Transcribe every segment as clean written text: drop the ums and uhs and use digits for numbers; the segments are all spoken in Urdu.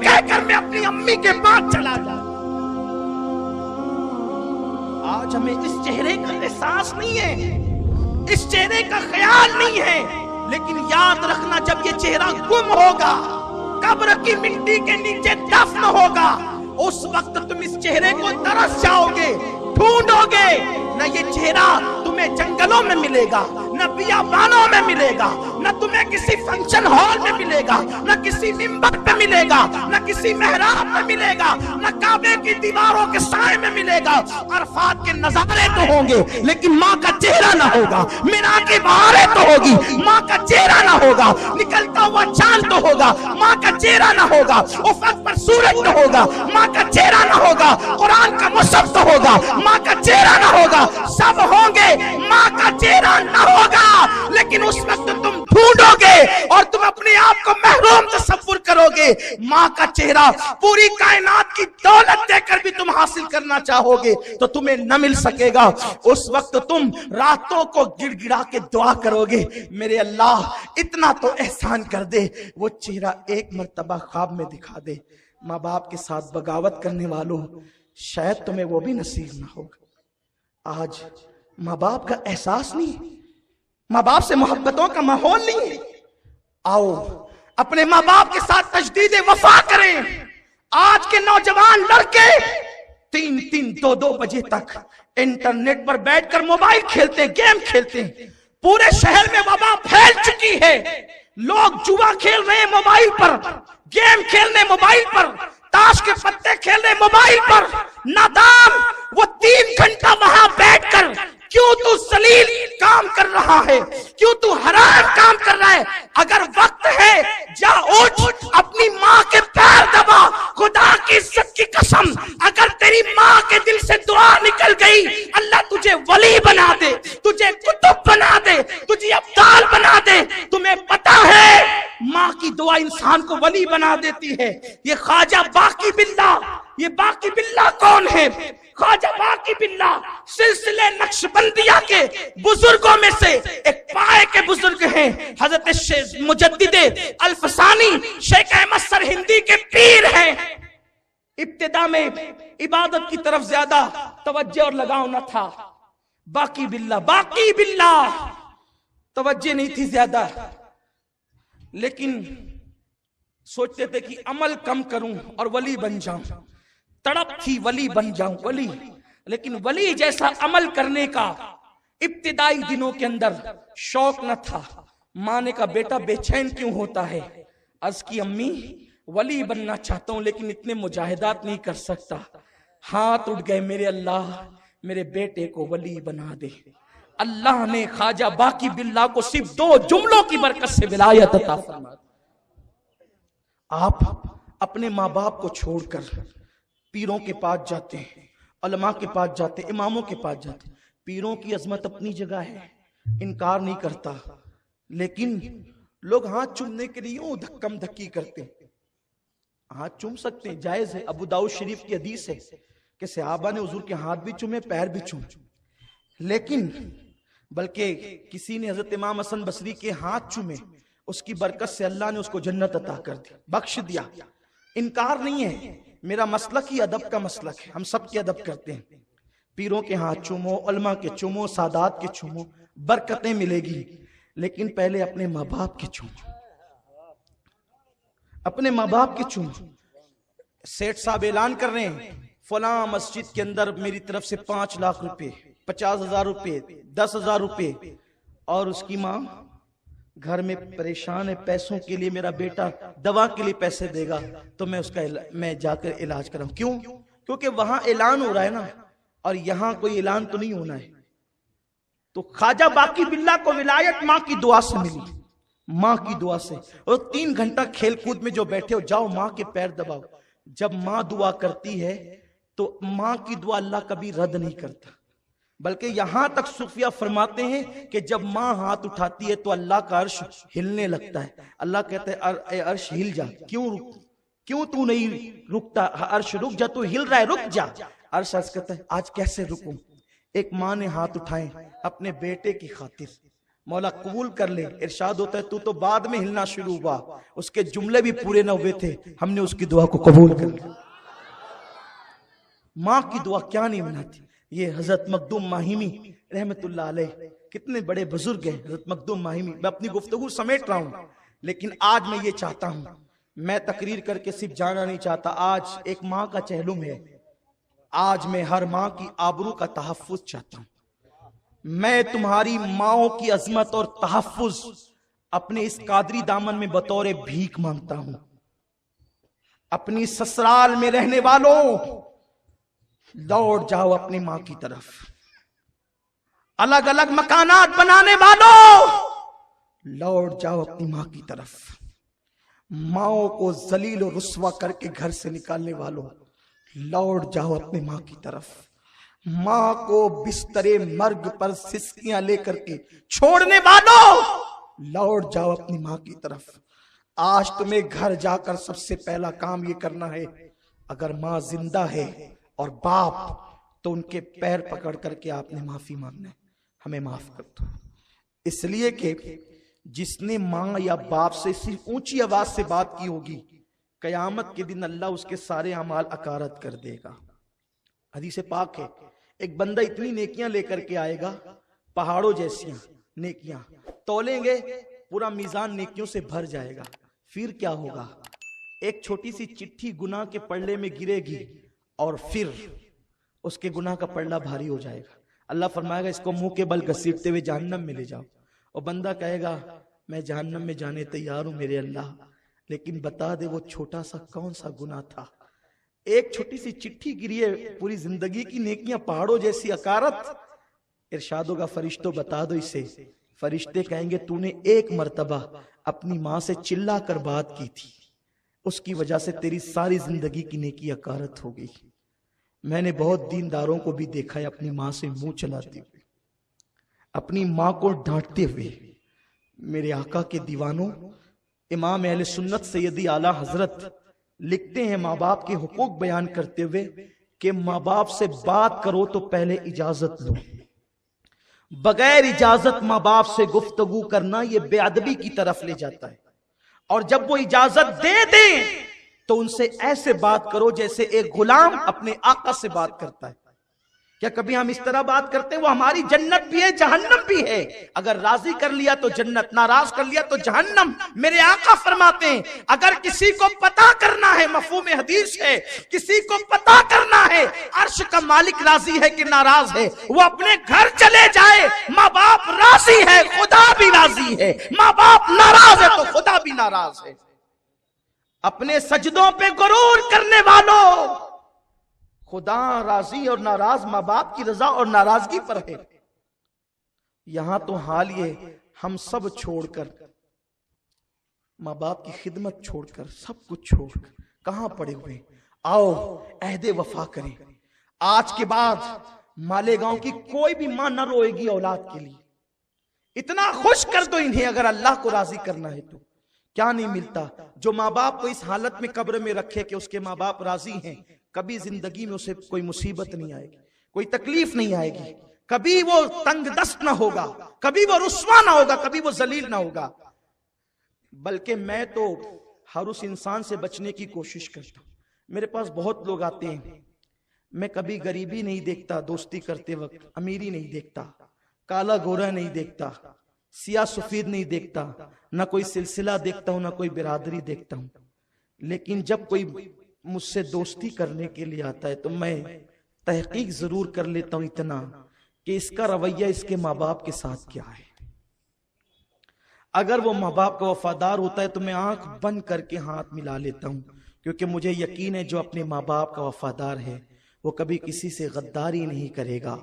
کہہ کر میں اپنی امی کے پاس چلا جاؤں۔ آج ہمیں اس چہرے کا احساس نہیں ہے، اس چہرے کا خیال نہیں ہے، لیکن یاد رکھنا جب یہ چہرہ گم ہوگا، قبر کی مٹی کے نیچے دفن ہوگا، اس وقت تم اس چہرے کو ترس جاؤ گے، ڈھونڈو گے۔ نہ یہ چہرہ تمہیں جنگلوں میں ملے گا، نہ بیابانوں میں ملے گا، نہ تمہیں کسی فنکشن ہال میں ملے گا، نہ کسی منبر پہ ملے گا، نہ کسی محراب میں ملے گا، نہ کعبے کی دیواروں کے سائے میں ملے گا۔ عرفات کے نظارے تو ہوں گے لیکن ماں کا چہرہ نہ ہوگا، مینا کی بہاریں تو ہوگی، ماں کا چہرہ نہ ہوگا، نکلتا ہوا چاند تو ہوگا، ماں کا چہرہ نہ ہوگا، افق پر سورج تو ہوگا، ماں کا چہرہ نہ ہوگا، قرآن کا مصحف تو ہوگا، ماں کا چہرہ نہ ہوگا، سب ہوں گے، ماں کا چہرہ نہ ہوگا۔ لیکن اس وقت تم ڈھونڈو گے اور تم اپنے آپ کو محروم تصور کرو گے۔ ماں کا چہرہ پوری کائنات کی دولت دے کر بھی تم حاصل کرنا چاہو گے تو تمہیں نہ مل سکے گا۔ اس وقت تم راتوں کو گڑ گڑا کے دعا کرو گے، میرے اللہ اتنا تو احسان کر دے، وہ چہرہ ایک مرتبہ خواب میں دکھا دے۔ ماں باپ کے ساتھ بغاوت کرنے والوں، شاید تمہیں وہ بھی نصیب نہ ہوگا۔ آج ماں باپ کا احساس نہیں، ماں باپ سے محبتوں کا ماحول نہیں ہے۔ آؤ اپنے ماں باپ کے ساتھ تجدید وفا کریں۔ آج کے نوجوان لڑکے 3-2 بجے تک انٹرنیٹ پر بیٹھ کر موبائل کھیلتے، گیم کھیلتے ہیں۔ پورے شہر میں وبا پھیل چکی ہے، لوگ جوا کھیل رہے ہیں موبائل پر، گیم کھیلنے موبائل پر، تاش کے پتے کھیلنے موبائل پر۔ نادام وہ 3 گھنٹہ وہاں بیٹھ کر کیوں تو ذلیل کام کر رہا ہے، کیوں تو حرام کام کر رہا ہے؟ اگر وقت ہے جا اٹھ اپنی ماں کے پیر دبا، خدا کی عزت کی قسم اگر تیری ماں کے دل سے دعا نکل گئی، اللہ تجھے ولی بنا دے، تجھے قطب بنا دے، تجھے ابدال بنا دے۔ تمہیں پتا ہے ماں کی دعا انسان کو ولی بنا دیتی ہے۔ یہ خواجہ باقی باللہ، یہ باقی باللہ کون ہے؟ خواجہ باقی باللہ سلسلے نقشبندیہ کے بزرگوں میں سے ایک پائے کے بزرگ ہیں، حضرت مجدد الفسانی شیخ احمد سرہندی کے پیر ہیں۔ ابتدا میں عبادت کی طرف زیادہ توجہ اور لگاؤ نہ تھا، باقی باللہ توجہ نہیں تھی زیادہ، لیکن سوچتے تھے کہ عمل کم کروں اور ولی بن جاؤں، تڑپ تھی ولی بن جاؤں ولی، لیکن ولی جیسا عمل کرنے کا ابتدائی دنوں کے اندر شوق نہ تھا۔ ماں نے کہا بیٹا بے چین کیوں ہوتا ہے؟ عرض کی امی ولی بننا چاہتا ہوں لیکن اتنے مجاہدات نہیں کر سکتا۔ ہاتھ اٹھ گئے، میرے اللہ میرے بیٹے کو ولی بنا دے۔ اللہ نے خواجہ باقی باللہ کو صرف 2 جملوں کی برکت سے ولایت عطا فرما دی۔ آپ اپنے ماں باپ کو چھوڑ کر پیروں کے پاس جاتے ہیں، علماء کے پاس جاتے ہیں، اماموں کے پاس جاتے ہیں۔ پیروں کی عظمت اپنی جگہ ہے، انکار نہیں کرتا، لیکن لوگ ہاتھ چومنے کے لیے یوں دھکم دھکی کرتے ہیں۔ ہاتھ چوم سکتے ہیں، جائز ہے، ابو داؤد شریف کی حدیث ہے کہ صحابہ نے حضور کے ہاتھ بھی چومے، پیر بھی چومے، لیکن بلکہ کسی نے حضرت امام حسن بصری کے ہاتھ چومے، اس کی برکت سے اللہ نے اس کو جنت عطا کر دی، بخش دیا۔ انکار نہیں ہے، میرا مسلک ہی ادب کا مسلک ہے، ہم سب کے ادب کرتے ہیں۔ پیروں کے ہاتھ چومو، علماء کے چومو، سادات کے چومو، برکتیں ملے گی، لیکن پہلے اپنے ماں باپ کے چومو، اپنے ماں باپ کے چومو۔ سیٹھ صاحب اعلان کر رہے ہیں فلاں مسجد کے اندر میری طرف سے 5 لاکھ روپے، 50,000 روپے، 10,000 روپے، اور اس کی ماں گھر میں پریشان ہے پیسوں کے لیے، میرا بیٹا دوا کے لیے پیسے دے گا تو میں جا کر علاج کراؤں۔ کیوں؟ کیونکہ وہاں اعلان ہو رہا ہے نا، اور یہاں کوئی اعلان تو نہیں ہونا ہے۔ تو خواجہ باقی باللہ کو ولایت ماں کی دعا سے ملی، ماں کی دعا سے۔ اور 3 گھنٹہ کھیل کود میں جو بیٹھے ہو، جاؤ ماں کے پیر دباؤ۔ جب ماں دعا کرتی ہے تو ماں کی دعا اللہ کبھی رد نہیں کرتا، بلکہ یہاں تک صوفیہ فرماتے ہیں کہ جب ماں ہاتھ اٹھاتی ہے تو اللہ کا عرش ہلنے لگتا ہے۔ اللہ کہتے ہیں اے عرش ہل جا، کیوں تو نہیں رکتا؟ عرش رک جا، تو ہل رہا ہے، رک جا۔ عرش کہتا ہے آج کیسے رکوں؟ ایک ماں نے ہاتھ اٹھائے اپنے بیٹے کی خاطر، مولا قبول کر لے. ارشاد ہوتا ہے تو بعد میں ہلنا شروع ہوا, اس کے جملے بھی پورے نہ ہوئے تھے, ہم نے اس کی دعا کو قبول کر لیا. ماں کی دعا کیا نہیں مناتی. یہ حضرت مخدوم ماہیمی رحمت اللہ علیہ کتنے بڑے بزرگ ہیں. حضرت مخدوم ماہیمی, میں اپنی گفتگو سمیٹ رہا ہوں, لیکن آج میں یہ چاہتا ہوں, میں تقریر کر کے صرف جانا نہیں چاہتا. آج ایک ماں کا چہلم ہے, آج میں ہر ماں کی آبرو کا تحفظ چاہتا ہوں. میں تمہاری ماؤں کی عظمت اور تحفظ اپنے اس قادری دامن میں بطور بھیک مانگتا ہوں. اپنی سسرال میں رہنے والوں, لوٹ جاؤ اپنی ماں کی طرف. الگ الگ مکانات بنانے والوں, لوٹ جاؤ اپنی ماں کی طرف. ماؤں کو ذلیل و رسوا کر کے گھر سے نکالنے والوں, لوٹ جاؤ اپنی ماں کی طرف. ماں کو بستر مرگ پر سسکیاں لے کر کے چھوڑنے والوں, لوٹ جاؤ اپنی ماں کی طرف. آج تمہیں گھر جا کر سب سے پہلا کام یہ کرنا ہے, اگر ماں زندہ ہے اور باپ تو ان کے پیر پکڑ کر کے آپ نے معافی مانگنا ہے, ہمیں معاف کر دو. اس لیے کہ جس نے ماں یا باپ سے صرف اونچی آواز سے بات کی ہوگی, قیامت کے دن اللہ اس کے سارے اعمال اکارت کر دے گا. حدیث پاک ہے, ایک بندہ اتنی نیکیاں لے کر کے آئے گا, پہاڑوں جیسیاں نیکیاں, تولیں گے پورا میزان نیکیوں سے بھر جائے گا. پھر کیا ہوگا, ایک چھوٹی سی چٹھی گناہ کے پلڑے میں گرے گی اور پھر اس کے گناہ کا پلڑا بھاری ہو جائے گا. اللہ فرمائے گا اس کو منہ کے بل گھسیٹتے ہوئے جہنم میں لے جاؤ. اور بندہ کہے گا میں جہنم میں جانے تیار ہوں میرے اللہ, لیکن بتا دے وہ چھوٹا سا کون سا گناہ تھا. ایک چھوٹی سی چٹھی گری ہے, پوری زندگی کی نیکیاں پہاڑوں جیسی اکارت. ارشاد ہوگا فرشتوں بتا دو اسے. فرشتے کہیں گے تو نے ایک مرتبہ اپنی ماں سے چلا کر بات کی تھی, اس کی وجہ سے تیری ساری زندگی کی نیکی اکارت ہو گئی. میں نے بہت دینداروں کو بھی دیکھا ہے اپنی ماں سے منہ چلاتے ہوئے, اپنی ماں کو ڈانٹتے ہوئے. میرے آقا کے دیوانوں, امام اہل سنت سیدی اعلیٰ حضرت لکھتے ہیں ماں باپ کے حقوق بیان کرتے ہوئے کہ ماں باپ سے بات کرو تو پہلے اجازت لو. بغیر اجازت ماں باپ سے گفتگو کرنا یہ بے ادبی کی طرف لے جاتا ہے. اور جب وہ اجازت دے دیں تو ان سے ایسے بات کرو جیسے ایک غلام اپنے آقا سے بات کرتا ہے. کیا کبھی ہم اس طرح بات کرتے ہیں؟ وہ ہماری جنت بھی ہے جہنم بھی ہے. اگر راضی کر لیا تو جنت, ناراض کر لیا تو جہنم. میرے آقا فرماتے ہیں اگر کسی کو پتا کرنا ہے, مفہوم حدیث ہے, کسی کو پتا کرنا ہے عرش کا مالک راضی ہے کہ ناراض ہے, وہ اپنے گھر چلے جائے. ماں باپ راضی ہے, خدا بھی راضی ہے. ماں باپ ناراض ہے تو خدا بھی ناراض ہے. اپنے سجدوں پہ غرور کرنے والوں, خدا راضی اور ناراض ماں باپ کی رضا اور ناراضگی پر ہے. یہاں تو حال یہ ہم سب چھوڑ کر, ماں باپ کی خدمت چھوڑ کر, سب کچھ چھوڑ کر کہاں پڑے ہوئے. آؤ عہد وفا کریں. آج کے بعد مالیگاؤں کی کوئی بھی ماں نہ روئے گی اولاد کے لیے. اتنا خوش کر دو انہیں اگر اللہ کو راضی کرنا ہے تو. کیا نہیں ملتا جو ماں باپ کو اس حالت میں قبر میں رکھے کہ اس کے ماں باپ راضی ہیں, کبھی زندگی میں اسے کوئی مصیبت نہیں آئے گی, کوئی تکلیف نہیں آئے گی, کبھی وہ تنگ دست نہ ہوگا, کبھی وہ رسوا نہ ہوگا, کبھی وہ ذلیل نہ ہوگا. بلکہ میں تو ہر اس انسان سے بچنے کی کوشش کرتا ہوں. میرے پاس بہت لوگ آتے ہیں, میں کبھی غریبی نہیں دیکھتا دوستی کرتے وقت, امیری نہیں دیکھتا, کالا گورا نہیں دیکھتا, سیاہ سفید نہیں دیکھتا, نہ کوئی سلسلہ دیکھتا ہوں, نہ کوئی برادری دیکھتا ہوں. لیکن جب کوئی مجھ سے دوستی کرنے کے لیے آتا ہے تو میں تحقیق ضرور کر لیتا ہوں اتنا کہ اس کا رویہ اس کے ماں باپ کے ساتھ کیا ہے. اگر وہ ماں باپ کا وفادار ہوتا ہے تو میں آنکھ بند کر کے ہاتھ ملا لیتا ہوں, کیونکہ مجھے یقین ہے جو اپنے ماں باپ کا وفادار ہے وہ کبھی کسی سے غداری نہیں کرے گا.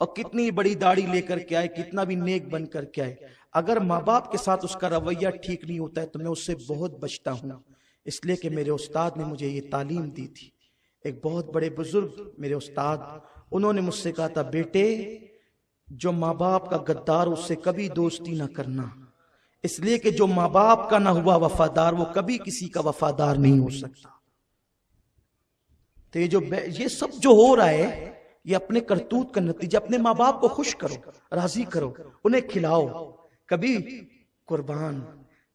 اور کتنی بڑی داڑھی لے کر کے آئے, کتنا بھی نیک بن کر کے آئے, اگر ماں باپ کے ساتھ اس کا رویہ ٹھیک نہیں ہوتا ہے تو میں اس سے بہت بچتا ہوں. اس لیے کہ میرے استاد نے مجھے یہ تعلیم دی تھی. ایک بہت بڑے بزرگ میرے استاد, انہوں نے مجھ سے کہا تھا بیٹے جو ماں باپ کا غدار اس سے کبھی دوستی نہ کرنا, اس لیے کہ جو ماں باپ کا نہ ہوا وفادار وہ کبھی کسی کا وفادار نہیں ہو سکتا. تو یہ سب جو ہو رہا ہے یہ اپنے کرتوت کا نتیجہ. اپنے ماں باپ کو خوش کرو, راضی کرو, انہیں کھلاؤ, کبھی قربان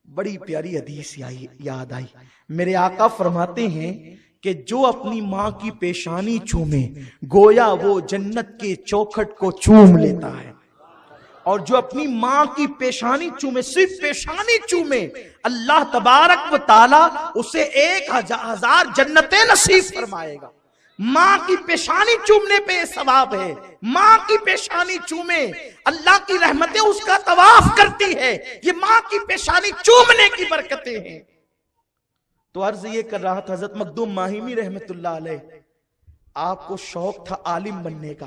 بڑی پیاری حدیث یاد آئی. میرے آقا فرماتے ہیں کہ جو اپنی ماں کی پیشانی چومے گویا وہ جنت کے چوکھٹ کو چوم لیتا ہے. اور جو اپنی ماں کی پیشانی چومے، صرف پیشانی چومے، اللہ تبارک و تعالی اسے 1000 جنتیں نصیب فرمائے گا. ماں کی پیشانی چومنے پہ ثواب ہے. ماں کی پیشانی چومے، اللہ کی رحمتیں اس کا طواف کرتی ہے. یہ ماں کی پیشانی چومنے کی برکتیں ہیں. تو عرض یہ کر رہا تھا حضرت مخدوم ماہیمی رحمت اللہ علیہ، آپ کو شوق تھا عالم بننے کا.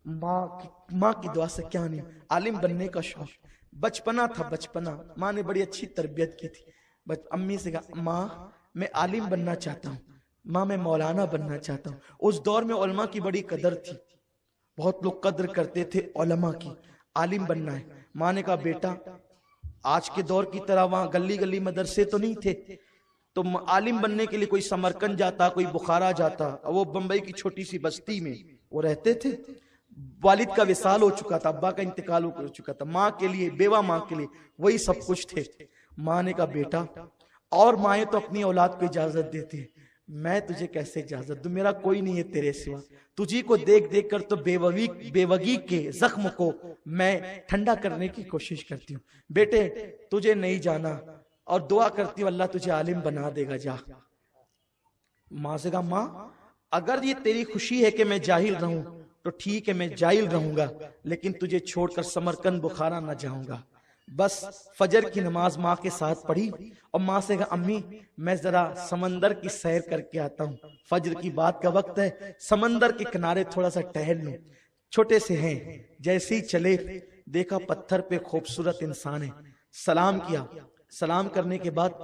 ماں کی دعا سے کیا نہیں، عالم بننے کا شوق. بچپنا تھا، بچپنا ماں نے بڑی اچھی تربیت کی تھی. امی سے کہا ماں میں عالم بننا چاہتا ہوں، ماں میں مولانا بننا چاہتا ہوں. اس دور میں علماء کی بڑی قدر تھی، بہت لوگ قدر کرتے تھے علماء کی. عالم بننا ہے. ماں نے کہا بیٹا آج کے دور کی طرح وہاں گلی گلی مدرسے تو نہیں تھے، تو عالم بننے کے لیے کوئی سمرکند جاتا، کوئی بخارا جاتا. وہ بمبئی کی چھوٹی سی بستی میں وہ رہتے تھے. والد کا وصال ہو چکا تھا، ابا کا انتقال ہو چکا تھا. ماں کے لیے، بیوہ ماں کے لیے وہی سب کچھ تھے. ماں نے کہا بیٹا، اور مائیں تو اپنی اولاد کو اجازت دیتے ہیں، میں تجھے کیسے اجازت دوں؟ میرا کوئی نہیں ہے تیرے سوا. تجھی کو دیکھ دیکھ کر تو بیوگی کے زخم کو میں ٹھنڈا کرنے کی کوشش کرتی ہوں. بیٹے تجھے نہیں جانا، اور دعا کرتی ہوں اللہ تجھے عالم بنا دے گا، جا. ماں سے کہا ماں اگر یہ تیری خوشی ہے کہ میں جاہل رہوں تو ٹھیک ہے، میں جاہل رہوں گا، لیکن تجھے چھوڑ کر سمرکند بخارا نہ جاؤں گا. بس فجر کی نماز ماں کے ساتھ پڑھی اور ماں سے کہا امی میں ذرا سمندر کی سیر کر کے آتا ہوں، فجر کی بات کا وقت ہے، سمندر کے کنارے تھوڑا سا ٹہل لوں. چھوٹے سے ہیں، جیسے ہی چلے دیکھا پتھر پہ خوبصورت انسان ہے. سلام کیا. سلام کرنے کے بعد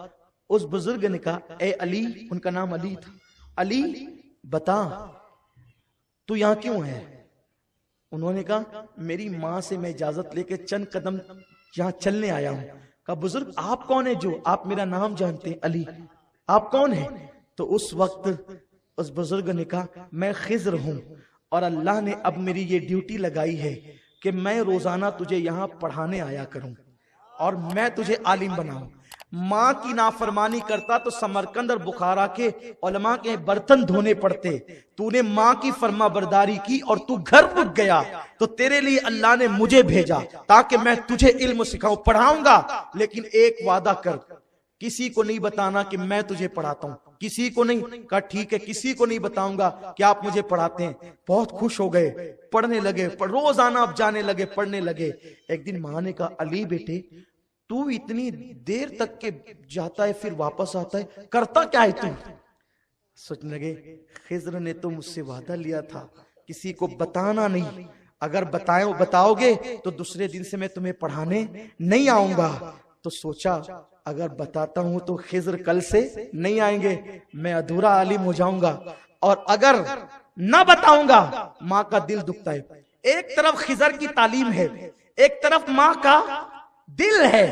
اس بزرگ نے کہا اے علی، ان کا نام علی تھا، علی بتا تو یہاں کیوں ہے؟ انہوں نے کہا میری ماں سے میں اجازت لے کے چند قدم یہاں چلنے آیا ہوں. کہا بزرگ آپ کون ہیں جو آپ میرا نام جانتے ہیں؟ علی. آپ کون ہیں؟ تو اس وقت اس بزرگ نے کہا میں خضر ہوں، اور اللہ نے اب میری یہ ڈیوٹی لگائی ہے کہ میں روزانہ تجھے یہاں پڑھانے آیا کروں اور میں تجھے عالم بناؤں. ماں کی نافرمانی کرتا تو سمرکند اور بخارا کے علماء کے برتن دھونے پڑتے. تو نے ماں کی فرما برداری کی اور تو گھر رک گیا، تو تیرے لیے اللہ نے مجھے بھیجا تاکہ میں تجھے علم سکھاؤں، پڑھاؤں گا. لیکن ایک وعدہ کر، کسی کو نہیں بتانا کہ میں تجھے پڑھاتا ہوں، کسی کو نہیں. کہا ٹھیک ہے، کسی کو نہیں بتاؤں گا کہ آپ مجھے پڑھاتے ہیں. بہت خوش ہو گئے، پڑھنے لگے، روزانہ اب جانے لگے، پڑھنے لگے. ایک دن ماں نے کہا علی بیٹے تو اتنی دیر تک کے جاتا ہے پھر واپس آتا ہے، کرتا کیا ہے تو؟ سوچنے لگے خضر نے تو مجھ سے وعدہ لیا تھا کسی کو بتانا نہیں، اگر بتاؤ گے تو دوسرے دن سے میں تمہیں پڑھانے نہیں آؤں گا. تو سوچا اگر بتاتا ہوں تو خضر کل سے نہیں آئیں گے، میں ادھورا عالم ہو جاؤں گا، اور اگر نہ بتاؤں گا ماں کا دل دکھتا ہے. ایک طرف خضر کی تعلیم ہے، ایک طرف ماں کا دل ہے.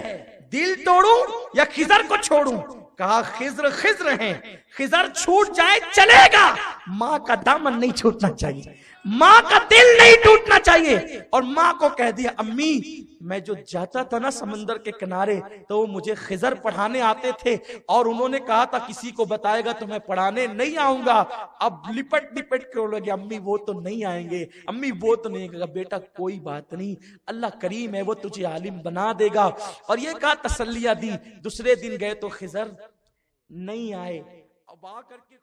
دل توڑوں یا خضر کو چھوڑوں؟ کہا خضر ہیں، خضر چھوٹ جائے چلے گا، ماں کا دامن نہیں چھوٹنا چاہیے، ماں کا دل نہیں ٹوٹنا چاہیے. اور ماں کو کہہ دیا امی میں جو جاتا تھا نا سمندر کے کنارے تو وہ مجھے خضر پڑھانے آتے تھے، اور انہوں نے کہا تھا کسی کو بتائے گا تو میں پڑھانے نہیں آؤں گا. اب لپٹ کے لگے امی وہ تو نہیں آئیں گے، امی وہ تو نہیں. کہا بیٹا کوئی بات نہیں، اللہ کریم ہے، وہ تجھے عالم بنا دے گا. اور یہ کہا تسلیہ دی. دوسرے دن گئے تو خضر نہیں آئے. اب آ کر کے